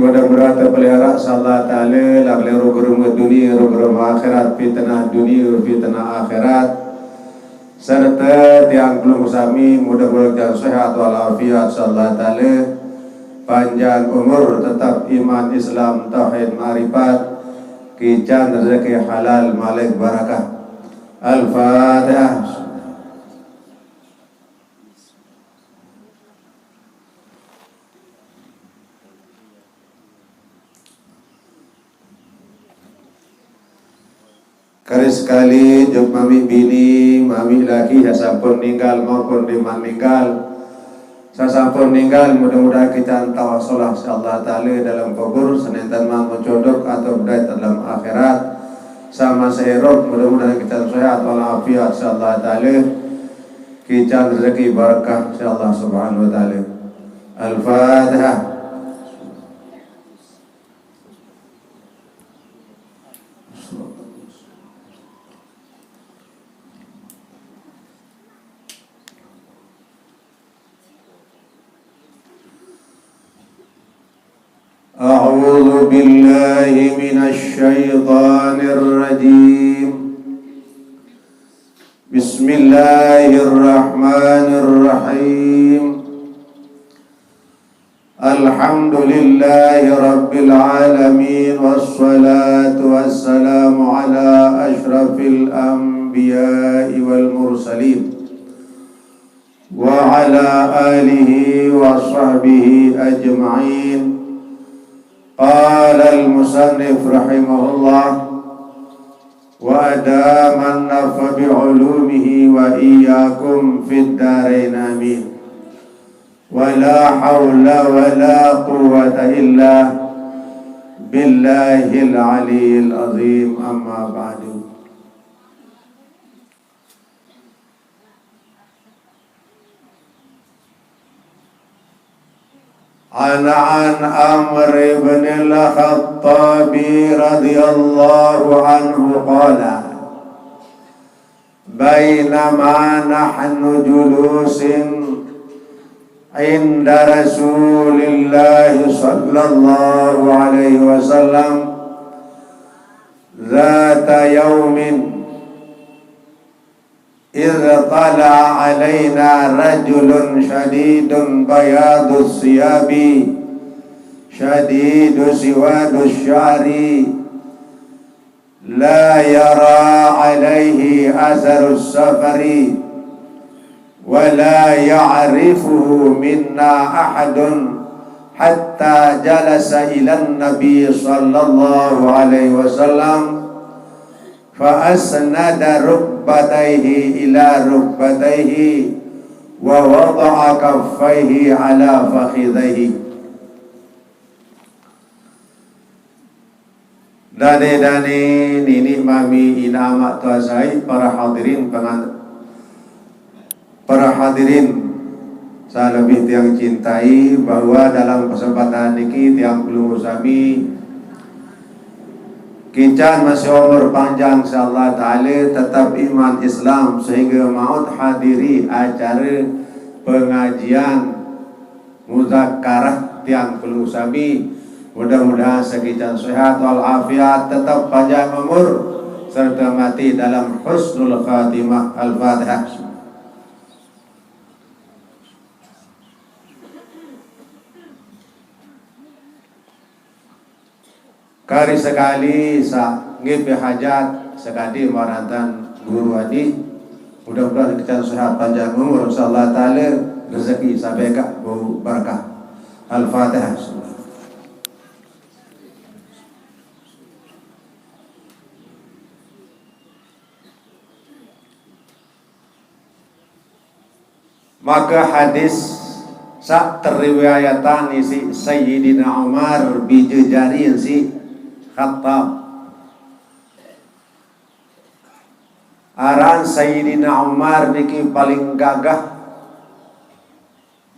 mudah-mudahan terpelihara Allah Ta'ala lakli rugurum dunia rugurum akhirat fitnah dunia fitnah akhirat serta tiang belum sami mudah-mudahan sehat walafiat Allah Ta'ala panjang umur tetap iman Islam tauhid ma'rifat kican rezeki halal malik barakah. Al-Fatihah. Kali sekali jok mami bini, mami laki sasampun ninggal maupun diman ninggal. Sasampun ninggal mudah-mudahan kita tawasolah Allah Ta'ala dalam kubur senentan mampu jodoh atau berdaya dalam akhirat sama seherok mudah-mudahan kita sehat walafiat Allah Ta'ala kita rezeki barakah Allah Subhanahu Wa Ta'ala. Al-Fatihah. أعوذ بالله من الشيطان الرجيم بسم الله الرحمن الرحيم الحمد لله رب العالمين والصلاة والسلام على أشرف الأنبياء والمرسلين وعلى آله وصحبه أجمعين. قال المصنف رحمه الله وأدام النفع بعلومه وإياكم في الدارين آمين. ولا حول ولا قوة إلا بالله العلي العظيم. أما بعد. عن عمرو بن الخطاب رضي الله عنه قال بينما نحن جلوس عند رسول الله صلى الله عليه وسلم ذات يوم إذ طلع علينا رجل شديد بياض الثياب شديد سواد الشعر لا يرى عليه أثر السفر ولا يعرفه منا أحد حتى جلس إلى النبي صلى الله عليه وسلم فأسند ركبتيه إلى ركبتيه ووضع كفيه على فخذيه. Dane-dane nini mami ina amak tuasai para hadirin saya lebih tiang cintai bahwa dalam kesempatan ini tiang belum sami Kican masih umur panjang insyaallah ta'ala tetap iman Islam sehingga maut hadiri acara pengajian mudzakarah tiang perlu sami mudah-mudahan sekian sehat walafiat tetap panjang umur serta mati dalam husnul khatimah. Al-Fatihah. Kari sekali sa ngipi hajat sekali marantan guru adi mudah-mudahan kita sehat panjang umur insyaallah ta'ala rezeki sampai kak barakah. Al-Fatihah. Maka hadis sa teriwayatan isi Sayyidina Umar bijejarin si Khattab aran Sayyidina Umar niki paling gagah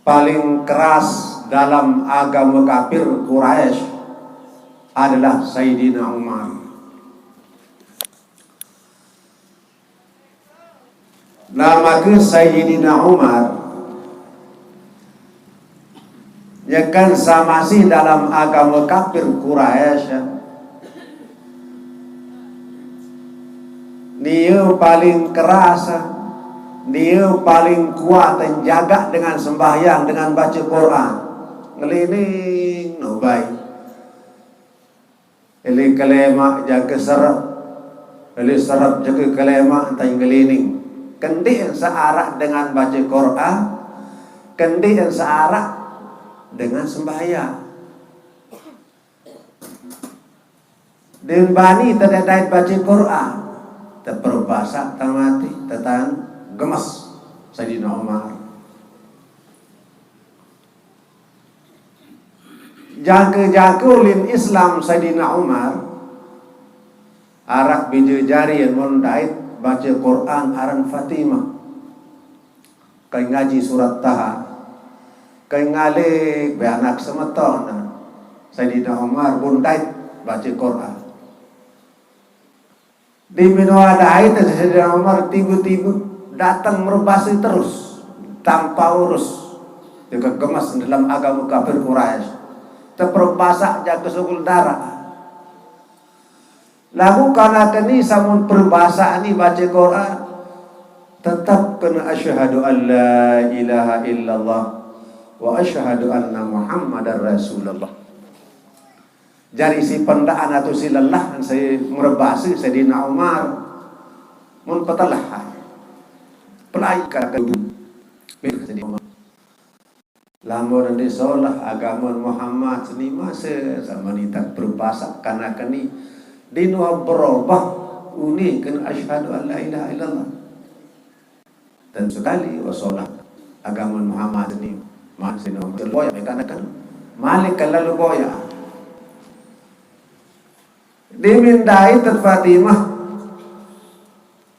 paling keras dalam agama kafir Quraisy adalah Sayyidina Umar. Nama ke Sayyidina Umar Ya kan masih dalam agama kafir Quraisy. Dia paling keras, dia paling kuat dan jaga dengan sembahyang, dengan baca Quran. Ngeliling no baik. Eli kalema jaga serap, eli serap jaga kalema tai ngeliling. Kendi yang searah dengan baca Quran, kendi yang searah dengan sembahyang. Dan bani tidak baca Quran, terperbasa tamati, tetan gemas Sayyidina Umar. Jaga-jaga ulin Islam Sayyidina Umar, arak biju jari yang mondait baca Quran aran Fatimah, kay ngaji surat Taha. Kay ngalik be anak semeton Sayyidina Umar bundait baca Quran. Di minua dait Sayyidina Umar tiba-tiba datang merbasi terus tanpa urus. Dia kegemas dalam agama kafir Quraisy. Terperbasak jaga sugul darah. Lalu karena kini samun perbahasa ini baca Quran, tetap kena asyhadu an la ilaha illallah wa asyhadu anna Muhammadar Rasulullah. Jari si pendaan atau si lelah saya merebasi Sayyidina Umar mun patalah pelai kagum Sayyidina Umar lamun di solah agama Muhammad seni masa sama ni tak berbahasa karena kini dinu berubah uni kena asyhadu an la ilaha illallah dan sekali wasolah agama Muhammad ini masih nomor boya karena kan Malik kalau boya dimindai ter Fatimah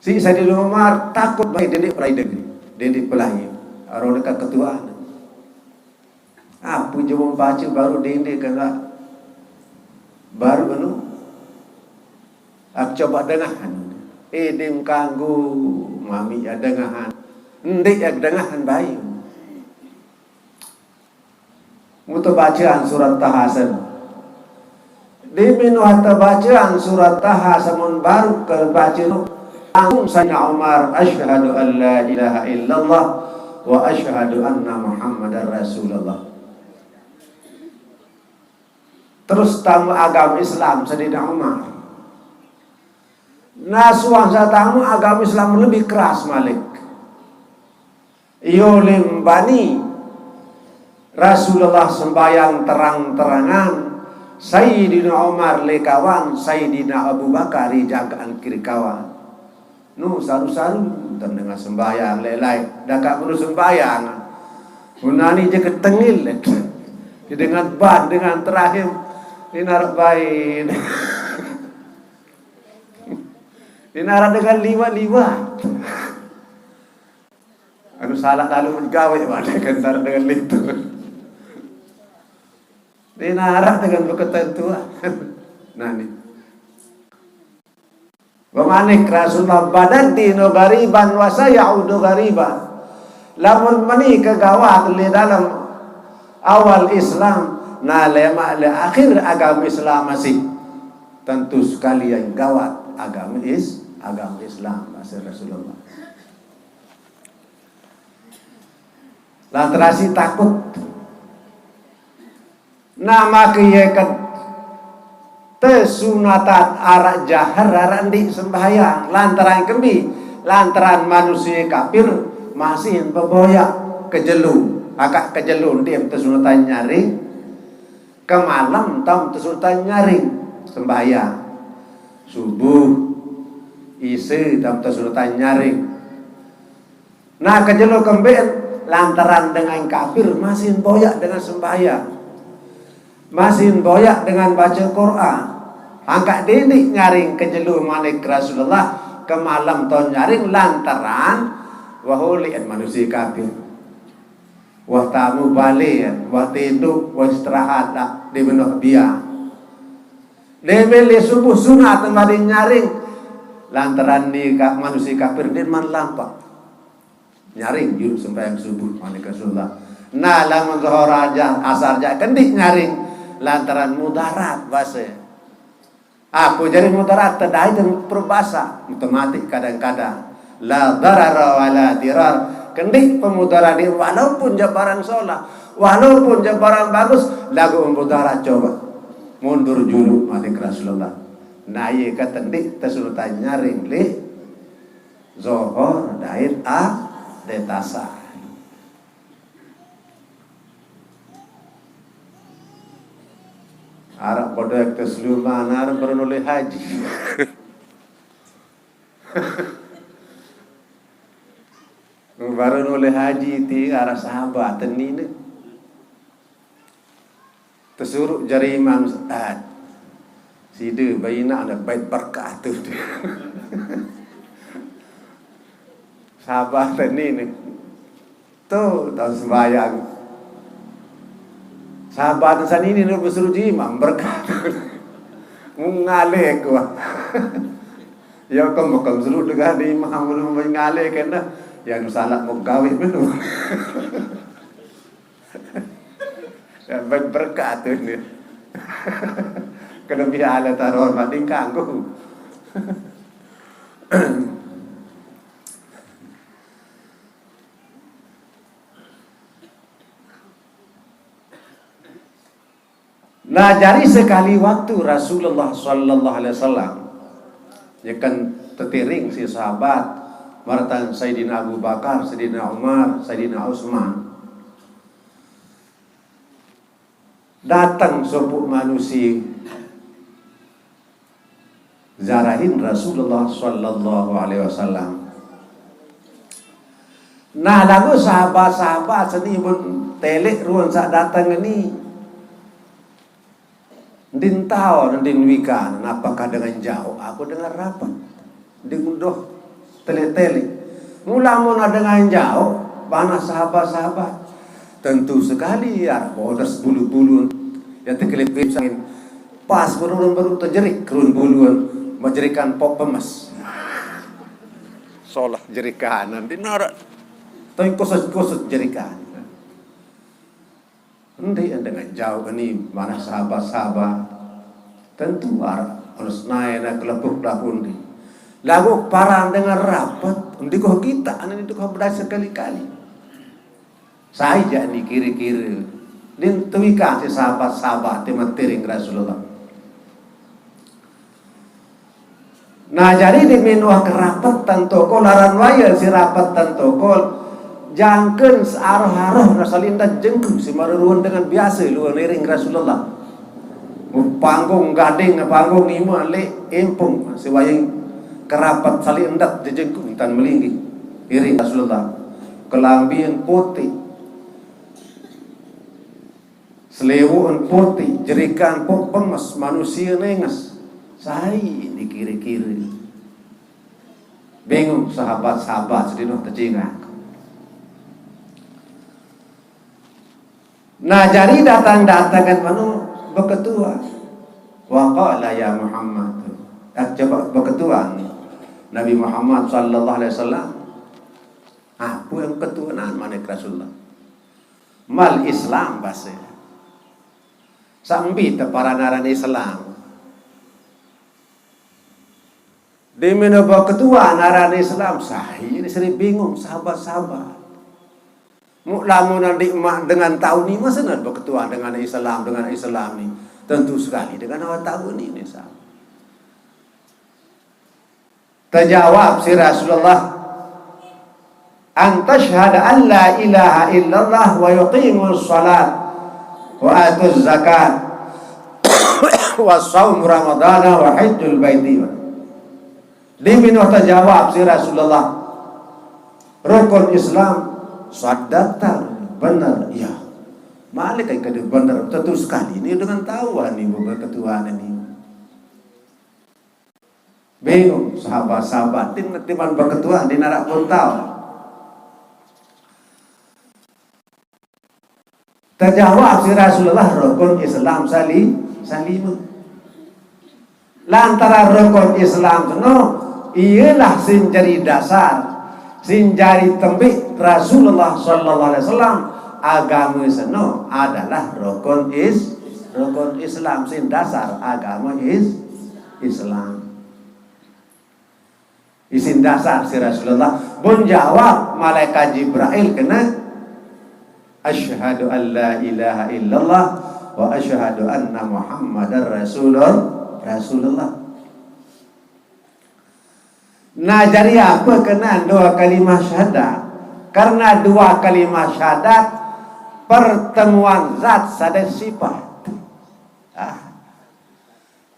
si Sayyidina Umar takut baik dedik pelahi arah dekat ketuaan apa jom baca baru dedik kena baru anu aku coba dengahan dim kanggu mami ya dengahan ndik ya dengahan baik untuk bacaan surat Tahasan di minuh bacaan surat Tahasan baru ke baca langsung Sayyidina Umar asyhadu an la ilaha illallah wa asyhadu anna Muhammadar Rasulullah. Terus tamu agama Islam Sayyidina Umar. Nah suangsa tamu agama Islam lebih keras Malik. Iyo limbani Rasulullah sembahyang terang-terangan, Sayyidina Umar lekawan, Sayyidina Abu Bakar jagaan kiri kawan. Nu saru-saru dengan sembahyang lelai, dak perlu sembahyang. Munani je ketengil dengan ban dengan terakhir inarak bain. Inarak dengan liwat-liwat. Aku salah lalu mengawe mana kentar dengan itu. Dinarak dengan ketentuan. Nah ni. Bamanik Rasulullah badan dino gariban wa sayaudu gariban. Lamun mani kegawat li dalam awal Islam na lema le akhir agama Islam masih tentu sekali yang gawat agama Islam masih Rasulullah. Lantarasi takut nama keyekan tesunatan arak jahar arak di sembahyang lantaran kembi lantaran manusia kafir masih peboyak kejelu agak kejelu dia tesunatan nyaring ke malam tam tesunatan nyaring sembahyang subuh isi tam tesunatan nyaring nah kejelu kembi lantaran dengan kafir masih boyak dengan sembahyang masih boyak dengan baca Quran angkat didik nyaring kejelu manik Rasulullah ke malam tahun nyaring lantaran wahulian manusia kafir wah tamu balian wah tidur wah istirahat di benuh biar lebih subuh sunat tempat nyaring lantaran di manusia kafir din man lampak nyaring yuk sembahyang subuh manik Rasulullah Nah lamun zuhur aja asar aja kendik nyaring lantaran mudarat bahasa. Aku jadi mudarat tadai dan perbasa otomatis kadang-kadang la darara wala dirar kendik pemudarat walaupun jabaran sholat walaupun jabaran bagus lagu mudarat coba mundur julu mati Rasulullah. Nah iya kata ndik tesurutan nyaring li zuhur dait detasa. Arab kodek tesluman Arab bernoleh haji. Baru noleh haji ti arah sahabat ini tersuruh jari Imam Sa'ad sida bayina ada bait berkah tu sahabat ini tu tahu sembahyang sahabat san ini nur bersuruh imam berkah mengalih ku ya kam bakal suruh dengan imam belum mengalih kena yang salat mau gawe betul ya berkah tu ni kelebihan ala taruh banding kanggu. Nah jadi sekali waktu Rasulullah sallallahu alaihi wasallam ya kan tertiring si sahabat martan Sayyidina Abu Bakar, Sayyidina Umar, Sayyidina Utsman datang sepupu manusia zarahin Rasulullah sallallahu alaihi wasallam. Nah lagu sahabat-sahabat seni pun telek ruang sak datang ini Din tahu din wikan apakah dengan jauh aku dengar rapat din doh tele-tele mula-mula dengan jauh mana sahabat-sahabat tentu sekali ya bodas bulu-bulu yang terkelip angin pas baru terjerik kerun buluan menjerikan pok pemas solah jerikanan dinarak tapi kusut jerikan. Nanti dengan jauh ini mana sahabat-sahabat tentu harus naik dan kelepuk lapun di lagu parang dengan rapat untuk kita ini itu kau berdasar sekali-kali saya jadi kiri-kiri dan tuika si sahabat-sahabat teman tering Rasulullah. Nah jadi di minuah kerapat tentu kau laran waya si rapat tentu kau jangken searah-arah rasalinda jengkung si maruruan dengan biasa luar nering Rasulullah panggung gading panggung lima le empung si wayang kerapat salindak jengkung tan melinggi iring Rasulullah kelambian putih selewuan putih jerikan pok pemas manusia nengas saya di kiri-kiri bingung sahabat-sahabat sedih terjengak. Nah jadi datang-datangan manu berketua waqala ya Muhammad coba berketua Nabi Muhammad sallallahu alaihi wasallam apa yang ketuaan mana Rasulullah mal Islam bahasa sambil para naran Islam di mana berketua naran Islam saya ini sering bingung sahabat-sahabat lamun nanti dengan tahun ini masa nak berketua dengan Islam ni tentu sekali dengan awal tahun ini sama. Terjawab si Rasulullah an tashhada an la ilaha illallah wa yuqimus salat wa atuz zakat wa shaum ramadana wa hajjul baiti. Diminu terjawab si Rasulullah rukun Islam sadaqta benar ya malik ay kada benar tentu sekali ini dengan tahuan ni berketuaan ini bingung sahabat-sahabat timan berketuaan di narak pun tahu terjawab si Rasulullah rukun Islam salim lantara rukun Islam no ialah sin jadi dasar sin jari tembik Rasulullah sallallahu alaihi wasallam agama seno adalah rukun Islam, sin dasar agama Islam. Isin dasar si Rasulullah pun jawab malaikat Jibril kena asyhadu an la ilaha illallah wa asyhadu anna Muhammadar Rasulullah. Nah jadi apa kena dua kalimat syahadat? Karena dua kalimat syahadat pertemuan zat sada sifat.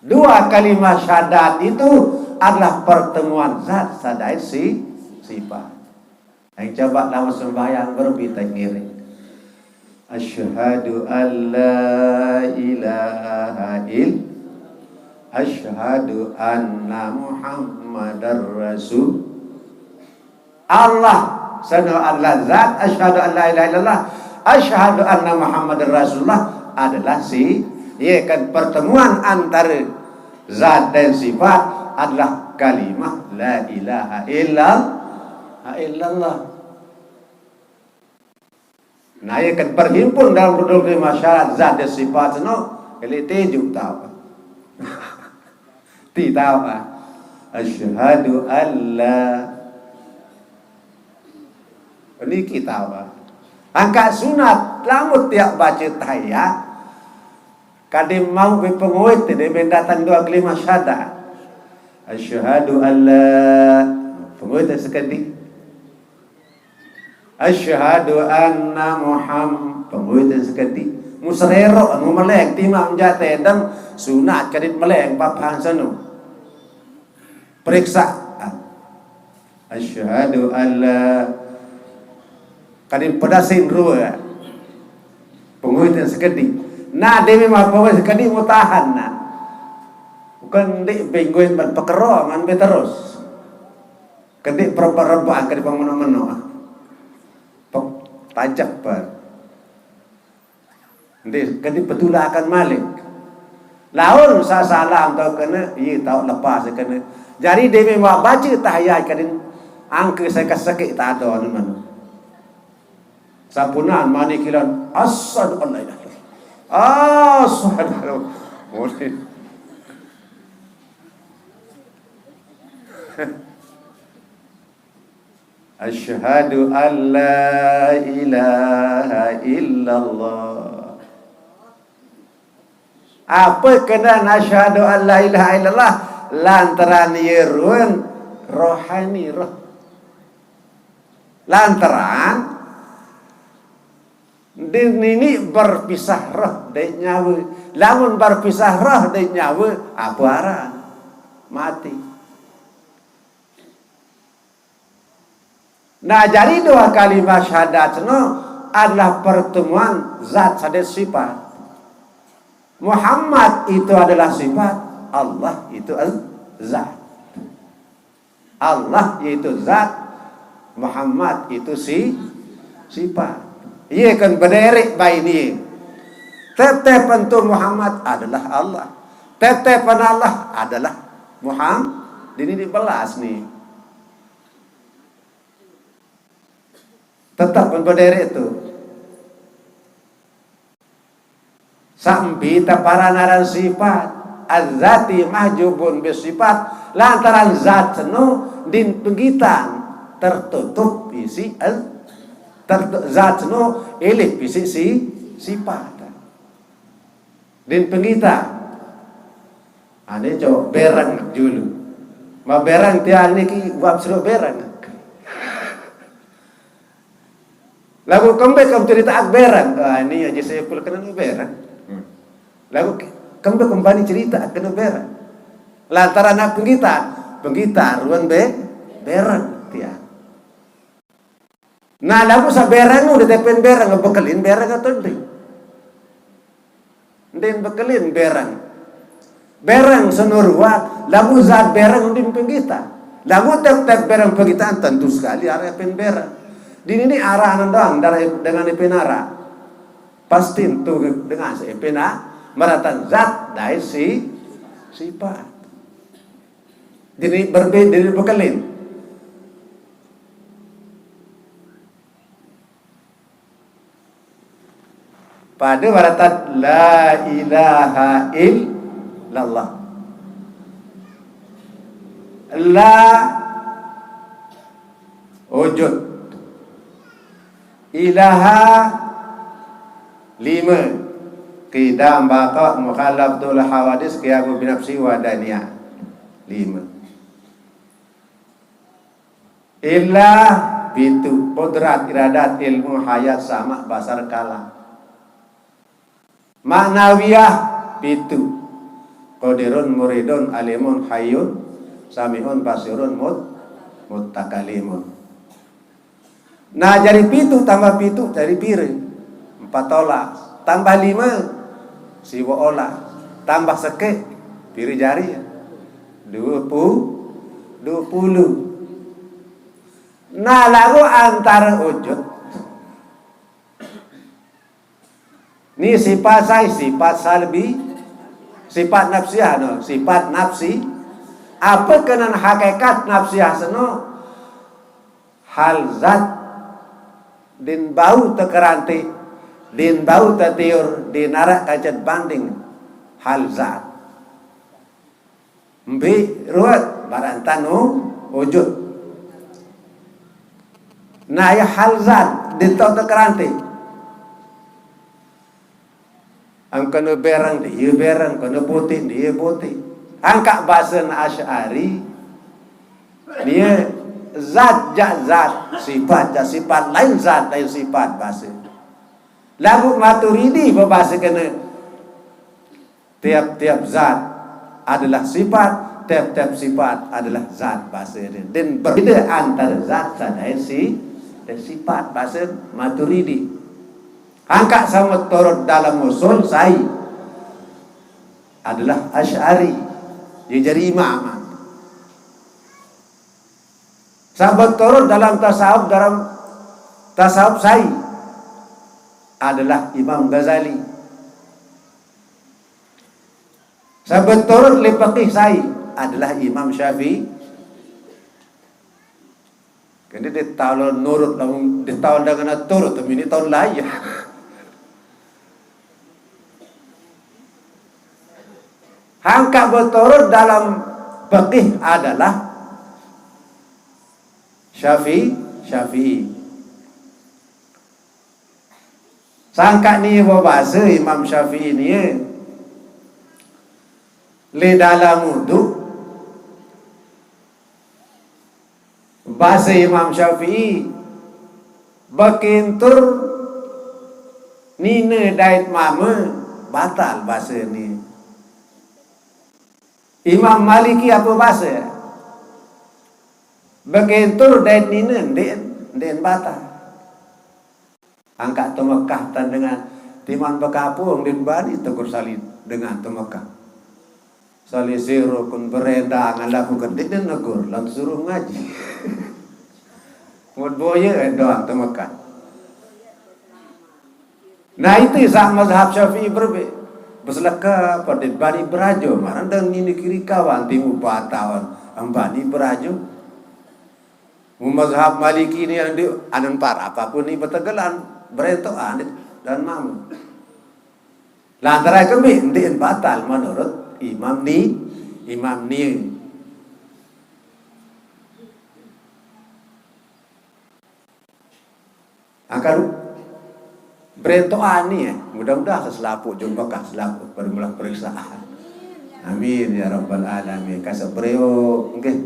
Dua kalimat syahadat itu adalah pertemuan zat sada sifat. Yang coba dalam sembahyang berbita ngiring. Asyhadu an la ilaha illallah. Asyhadu anna Muhammadar Rasul. Allah sana adalah zat, asyhadu an la ilaha illallah, asyhadu anna Muhammadar Rasulullah adalah ya kan pertemuan antara zat dan sifat adalah kalimah la ilaha illallah. Nah ya kan berhimpun dalam dua masyarakat zat dan sifat no ele teju tahu. Ti tahu asyhadu alla ini kita angkat sunat lamun tiap baca tahiyat kadim mau berpenguit tidak mendatang dua kalimat syahadat asyhadu alla penguit sekali asyhadu anna Muhammad penguit sekali musrero anu melek timam jate dan sunat kadit melek papang sanu periksa asyhadu alla kadin pedasin ruwa penguitan sekedi nah demi mah penguit sekedi mutahan nah bukan dek benguin berpekero man be terus kedik perempuan kadit pangmeno-meno tajak per ndek kadit petulakan malik laun sa salam tau kena iya tau lepas kena jadi demi mah baca tahiyat kadin angke sakit tak ada mana sampunan mani kilan asyhadu an la ilaha illallah asyhadu an la ilaha illallah. Apa kena asyhadu an la ilaha illallah lantaran yerun rohani roh lantaran ini berpisah roh dari nyawa. Lamun berpisah roh dari nyawa apa arah mati. Nah jadi dua kalimat syahadat no adalah pertemuan zat sada sifat. Muhammad itu adalah sifat, Allah itu zat. Allah yaitu zat, Muhammad itu sifat. Ia kan berdiri baik ni. Tetap pentu Muhammad adalah Allah. Tetap Allah adalah Muhammad. Ini dibelas ni. Tetap berdiri itu. Sambil taparanaran sifat. Az-zati mahjubun bisifat. Lantaran zat senu din penggitan tertutup isi zat no elih bisi sifat din pengita ane coba berang dulu ma berang tiang niki buat seru berang lagu kembali kamu cerita ak berang ini aja saya pula kena berang lagu kembali cerita kena berang lantaran nak pengita ruan berang tiang. Nah lagu sa berang udah tepen berang bekelin berang atau nding bekelin berang senurwa lagu zat berang undin penggita lagu tep berang penggitaan tentu sekali arah pen berang ini arah doang dengan penara pasti itu dengan pena meratan zat dari sifat ini berbeda dari bekelin. pada baratan la ilaha illallah. La wujud, ilaha lima, qidam baqa mukhalaftul hawadis qiyamu binafsi wa daniyah lima. Ilah pitu, qudrat iradat ilmu hayat sama basar kalam. Ma'nawiyah pitu, qadirun muridun alimun hayyun samihun basirun mutakalimun. Nah jadi pitu tambah pitu jadi piring 14 tambah 5 siwa olah tambah seke piri jari 20. Nah lalu antara wujud ini sifat saya, sifat salbi, sifat nafsiyah, no? Sifat nafsi. Apa kenan hakikat nafsiyah seno? Hal zat din bau tekeranti, din bau tetiur, din narak kacat banding hal zat. Mbi ruat barantanu wujud. Nah ya hal zat din tau tekeranti. Ang kena berang dia berang, kena putih dia putih. Angkat bahasa Asy'ari dia zat sifat sifat lain zat lain sifat bahasa. Lagu Maturidi berbahasa kena tiap-tiap zat adalah sifat, tiap-tiap sifat adalah zat bahasa dia. Dan berbeda antara zat dan sifat bahasa Maturidi. Angkat sama turut dalam usul saya adalah Asy'ari. Dia jadi imam. Sahabat turut dalam tasawuf saya adalah Imam Ghazali. Sahabat turut lepakih saya adalah Imam Syafi'i. Kan dia tahun nurut lamun dia tahun dengan turut tapi ini tahun lain. Hangka berturut dalam fikih adalah Syafi'i. Sangka ni bahasa Imam Syafi'i ni le dalam wudu bahasa Imam Syafi'i bakintur nina dait mama batal bahasa ni. Imam Maliki apa bahasa? Begitu dait ninen den batal. Angkat tu Mekah tan dengan timan bekapung din bani tegur salin dengan tu Mekah. Salih zero kun berenda ngalaku gede dan negur langsung suruh ngaji. Mud boye doang tu Mekah. Nah itu sama mazhab Syafi'i berbeda. Beselaka pada bani berajo marang dan ini kiri kawan timu batawan ambani berajo mazhab Maliki ini yang di anan par apapun ini betegelan berentok anit dan mamu lantara kami ndien batal menurut imam ni akan berentok ani mudah-mudahan seselaput jumpa kah selaput pada mula periksaan. Amin ya rabbal alamin. Kasih beliau okay.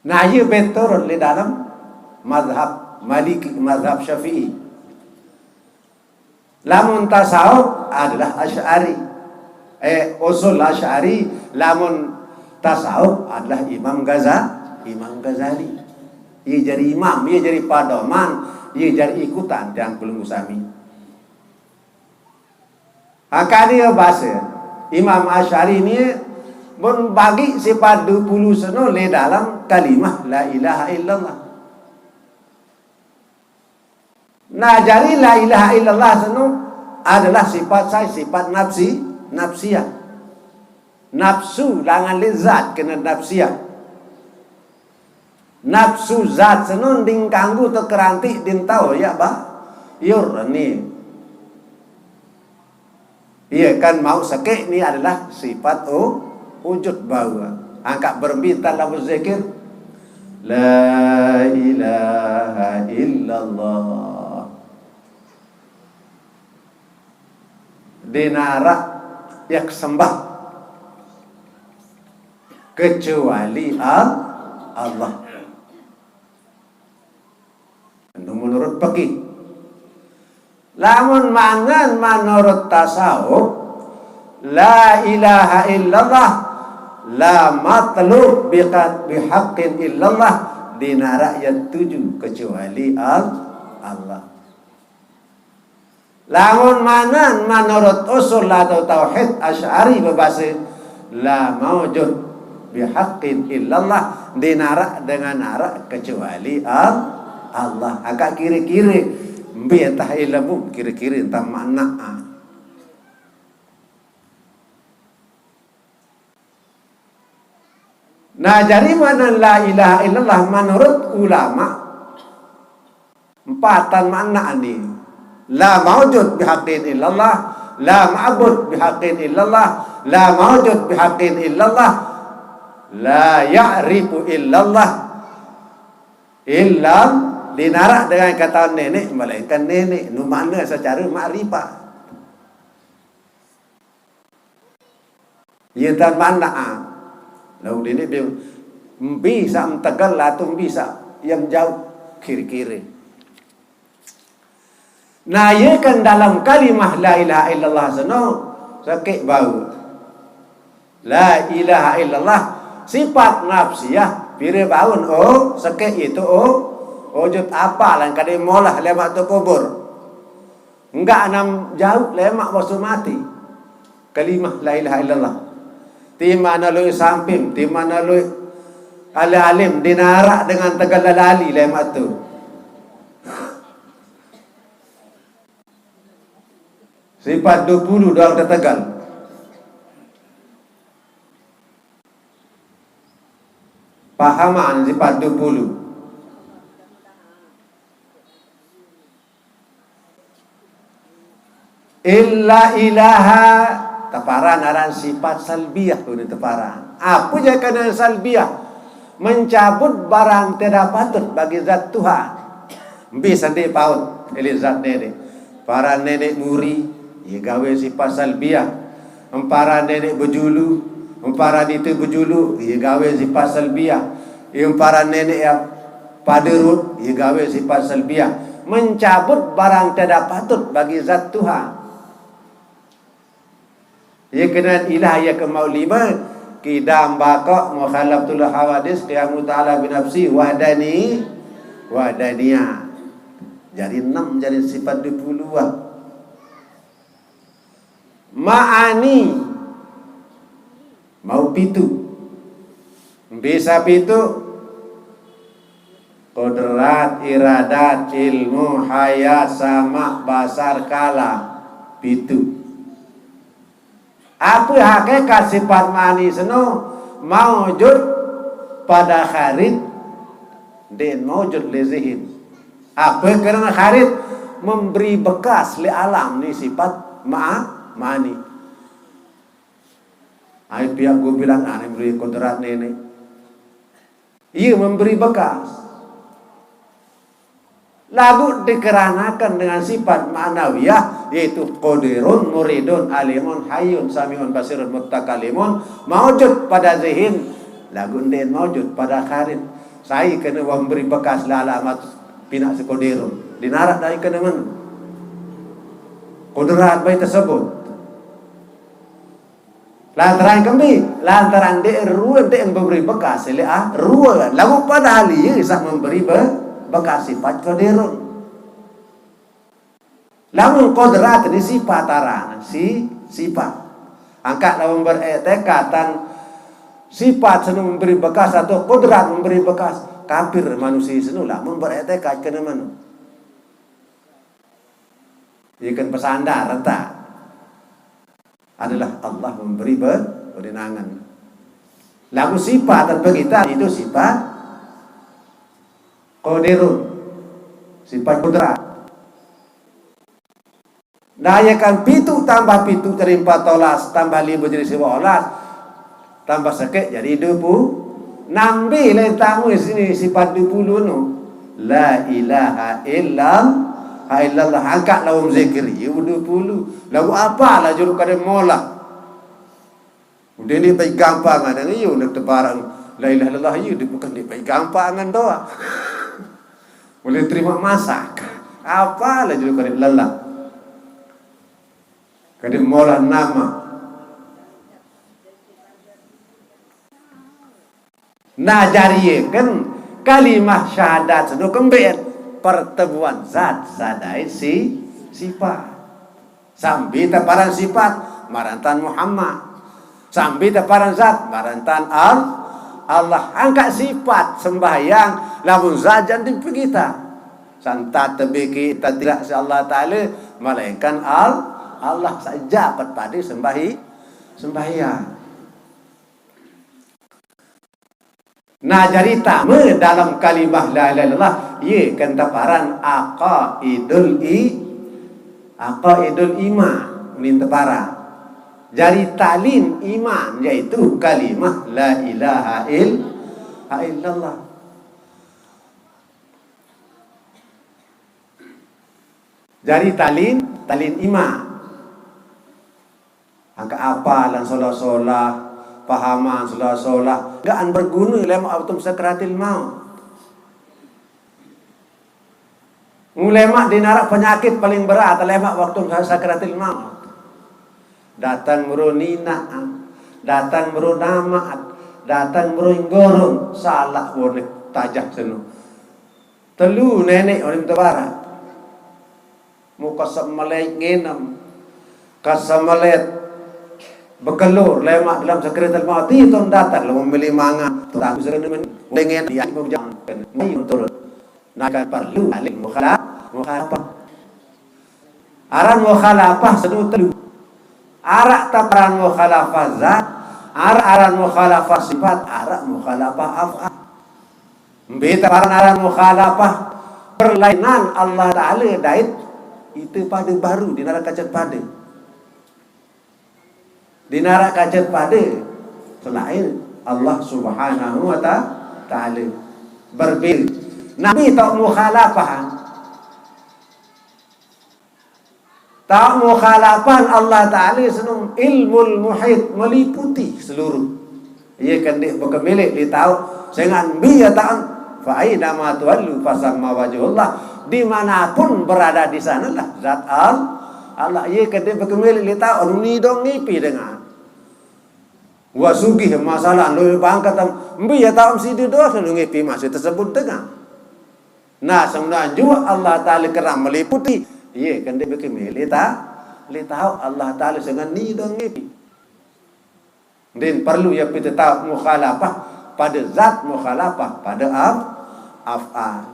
Nah ia betul di dalam mazhab Maliki, mazhab Syafi'i. Lamun tasawuf adalah Asy'ari. Usul Asy'ari, lamun tasawuf adalah Imam Ghazali. Ia jadi imam, ia jadi padoman, ia jadi ikutan dan belum usami. Hakani bahasa Imam Asy'ari ini membagi sifat 20 seno le dalam kalimah la ilaha illallah. Nah jadi la ilaha illallah seno adalah sifat saya, sifat nafsiyah. Nafsu langan lezat kena nafsiyah. nafsu zat senun ding kanggu te keranti din tau ya ba yur ni. Iya kan mau sakit ni adalah sifat wujud bahwa angkat berminta dalam zikir la ilaha illallah dinara yak sembah kecuali Allah. Menurut fikih, lamun mangan menurut tasawuf la ilaha illallah la matlub bihaqqin illallah dinara yang tujuh kecuali Allah. Lamun mangan menurut usul atau tauhid Asy'ari berbahasa la maujud bihaqqin illallah dinara dengan nara kecuali Allah. Agak kiri-kiri biatah ilmu kiri-kiri entah makna. Nah, jadi mana la ilaha illallah menurut ulama empatan makna ini. La maujud bihaqqin illallah, la ma'bud bihaqqin illallah, la maujud bihaqqin illallah, la ya'rifu illallah illa dinarak dengan kata nenek melainkan nenek nu makna secara makrifat. Ia tak makna lalu ini bisa mentegal atau bisa yang jauh kiri-kiri. Nah, ia kan dalam kalimah la ilaha illallah sana sakit bau. La ilaha illallah sifat nafsiyah pire baun sakit itu wujud apa lan kade molah lemak tu kubur. Enggak enam jauh lemak bosu mati. Kalimah la ilaha illallah. Ti mana lu samping, ti mana lu alim dinarak dengan tegal lalali lemak tu. Sifat 20 dalam Tegal. Pahaman sifat 20. Illa ilaha teparan aran sifat salbiyah tu teparan. Apa je kena salbiyah? Mencabut barang tidak patut bagi zat Tuhan. Bisa di paut ili zat nenek. Para nenek muri ia gawe sifat salbiyah. Para nenek berjulu, para itu berjulu, ia gawe sifat salbiyah. Para nenek yang paderut, ia gawe sifat salbiyah. Mencabut barang tidak patut bagi zat Tuhan. Ia kena ilah ia kemau lima kidam baka mukhalaftul hawadis qiyamu ta'ala binafsi wahdaniyah. Jadi 6 jadi sifat 20. Ma'ani mau pitu bisa pitu kodrat iradat ilmu hayat sama basar kala pitu. Apa hakikat sifat ma'ani seno maujud pada kharid dan maujud li zihin. Apa kerana kharid memberi bekas li alam ni sifat ma'ani. Ay pihak gue bilang aneh beri kodrat nenek. Ia memberi bekas. Lalu dikeranakan dengan sifat ma'nawiyah yaitu qadirun, muridun, alimun, hayyun, samiun, basirun, mutakalimun maujud pada zihin. Lagu den maujud pada kharid. Saya kena memberi bekas alamat pinak sekodirun. Dinarak dari kena mana? Kodrat bayi tersebut. Lantaran kami, lantaran dia ruang dia yang memberi bekas, ruang. Lalu padahal ia bisa memberi bekas sifat kodirun. Lalu kodrat ini sifat arah, sifat. Angkat lalu bertekatan sifat senu memberi bekas atau kodrat memberi bekas. Kafir manusia senu lalu bertekad kena mana? Ia kan pesandar rata adalah Allah memberi perdenangan. Lagu sifat tanpa kita itu sifat qadirun, sifat kudrat. Dayakan pitu tambah pitu jadi 14, tambah 5 jadi 11, tambah sekit jadi 20. Nambi lentamu sini sifat 20 no. La ilaha illallah angkat lawam zikir ya 20. Lagu apa lah juru kada mola. Udah ni baik gampang ada ni nak tebarang la ilaha illallah ya dia bukan dia baik gampangan doa. Boleh terima masak. Apa lah juru kada lelah. Kada mola nama. Nah jariye kan kalimah syahadat sedo kembali pertemuan zat sadai sifat sambil taparan sifat marantan Muhammad sambil taparan zat marantan Allah angkat sifat sembahyang lamun zajan di kita santat tebiki tidak si Allah Ta'ala malaikan Allah saja pada sembahyang. Nah jadi tamu dalam kalimah la ilaha illallah ye kan taparan aqaidul iman min tapara. Jadi talin iman yaitu kalimah la ilaha illallah. Jadi talin iman. Angka apa lan solah pahaman solah gaan berguna lemak autum sakratil maut. Lemak dinarak penyakit paling berat lemak waktu sakratil maut. Datang merunina, datang merunamaat, datang merunggorong salah boleh tajak senu. Telu nenek orang tebara. Muka semelek ngenam, kasemelet bekelur lemak dalam sakratul maut itu datang lalu membeli manga tak bisa dengan dia mau jangan turun nak perlu alim mukhalafah aran mukhalafah sedu telu arak taparan mukhalafah zat aran mukhalafah sifat arak mukhalafah af'al mbeta aran mukhalafah perlainan Allah Ta'ala dait itu pada baru di neraka kacat pada dinarak kacat pada selain Allah Subhanahu wa Ta'ala berbeda. Nabi tak mukhalafah. Tak mukhalafah Allah Ta'ala senung ilmul muhit meliputi seluruh. Ia kan dia berkemilik dia tahu dengan biya ta'an fa aina ma tuwallu fasamma wajhullah dimanapun berada di sanalah zat Allah ia kan dia berkemilik dia tahu ni dong ngipi dengan wasugih masalah lu bangkat mbi ya tahu si dia doa lu ngipi masih tersebut dengan. Nah sebenarnya juga Allah Ta'ala kerana meliputi ia kan dia berkemilik dia tahu Allah Ta'ala dengan ni dong ngipi. Dan perlu ya kita tahu mukhalafah pada zat mukhalafah pada af'al.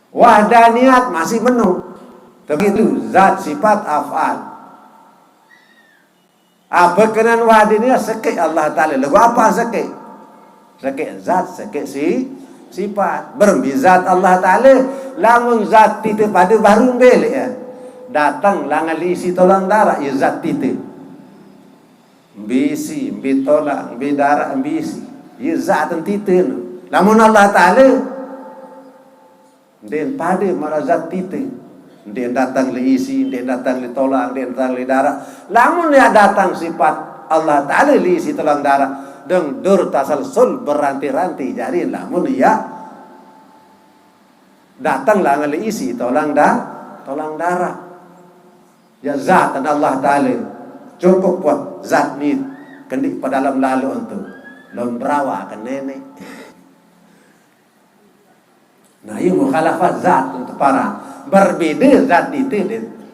Wahdaniyat masih penuh. Begitu zat sifat af'al. Apa kenan wahdaniyat sekik Allah Ta'ala. Lagu apa sekik? Sekik zat, sekik sifat. Berbizat Allah Ta'ala. Lamun zat titik pada baru belik ya. Datang langan isi tolong darah ya zat titik. Bisi, bitolak, bidarak, bisi. Ya zat titik. Lamun Allah Ta'ala dan pada marazat titik. Dia datang li isi, dia datang li tolak, dia datang li darah. Lamun dia datang sifat Allah Ta'ala li isi tolak darah. Deng dur tasalsul beranti-ranti. Jadi lamun dia datang lah li isi tolak darah. Ya zat Allah Ta'ala. Cukup buat zat ni kendik pada dalam lalu untuk lon berawa ke nenek. Nah ini mukhalafat zat untuk para berbeda zat itu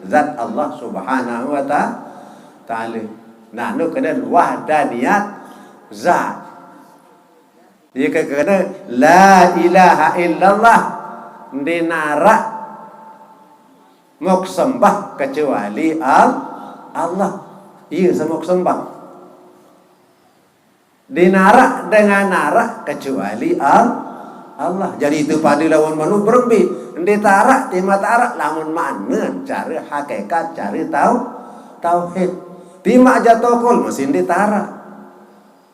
zat Allah Subhanahu wa Ta'ala. Nah nu kena wahdaniyat zat. Dia kena la ilaha illallah dinara mok sembah kecuali Allah. Iya semok sembah. Dinara dengan nara kecuali Allah. Jadi itu pada lawan manu berembi. Ndi tarak tima tarak lamun mana cari hakikat, cari tauhid. Tima aja tokol masih ndi tarak.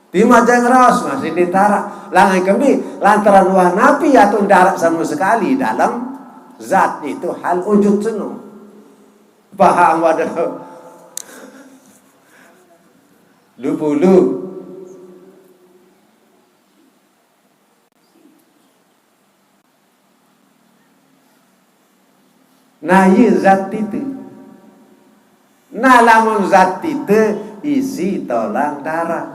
Tima aja ngeras masih ndi tarak. Langai kembi lantaran wah napi atau darak sama sekali dalam zat itu hal wujud senu. Paham wadah. Lu. Nah iya zat itu. Nah lamun zat itu isi tolong darah.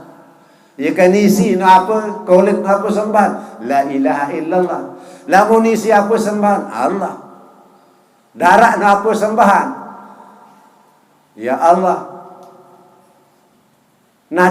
Ya kan isi no apa? Kulit no apa sembahan? La ilaha illallah. Lamun isi apa sembahan? Allah. Darah no apa sembahan? Ya Allah. Nah